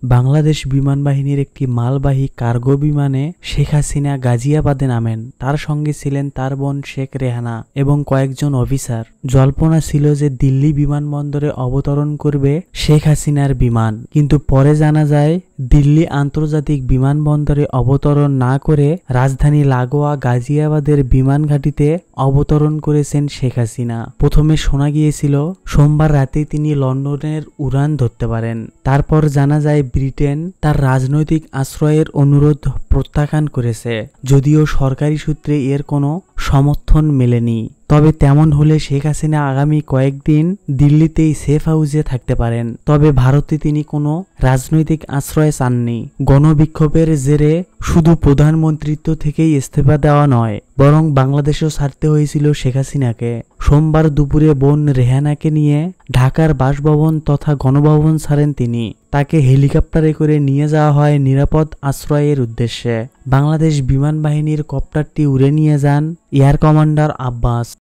বাংলাদেশ বিমান বাহিনীর একটি মালবাহী কার্গো বিমানে শেখ হাসিনা গাজিয়াবাদে নামেন। তার সঙ্গে ছিলেন তার বোন শেখ রেহানা এবং কয়েকজন অফিসার। জল্পনা ছিল যে দিল্লি বিমানবন্দরে অবতরণ করবে শেখ হাসিনার বিমান, কিন্তু পরে জানা যায় দিল্লি আন্তর্জাতিক বিমানবন্দরে অবতরণ না করে রাজধানী লাগোয়া গাজিয়াবাদের বিমান ঘাঁটিতে অবতরণ করেছেন শেখ হাসিনা। প্রথমে শোনা গিয়েছিল সোমবার রাতে তিনি লন্ডনের উড়ান ধরতে পারেন। তারপর জানা যায় ব্রিটেন তার রাজনৈতিক আশ্রয়ের অনুরোধ প্রত্যাখ্যান করেছে, যদিও সরকারি সূত্রে এর কোনো সমর্থন মেলেনি। তবে তেমন হলে শেখ হাসিনা আগামী কয়েকদিন দিল্লিতেই সেফ হাউসে থাকতে পারেন। তবে ভারতে তিনি কোনো রাজনৈতিক আশ্রয় চাননি। গণবিক্ষোভের জেরে শুধু প্রধানমন্ত্রিত্ব থেকেই ইস্তফা দেওয়া নয়, বরং বাংলাদেশও ছাড়তে হয়েছিল শেখ হাসিনাকে। সোমবার দুপুরে বোন রেহানাকে নিয়ে ঢাকার বাসভবন তথা গণভবন ছাড়েন তিনি। তাকে হেলিকপ্টারে করে নিয়ে যাওয়া হয় নিরাপদ আশ্রয়ের উদ্দেশ্যে। বাংলাদেশ বিমান বাহিনীর কপ্টারটি উড়ে নিয়ে যান এয়ার কমান্ডার আব্বাস।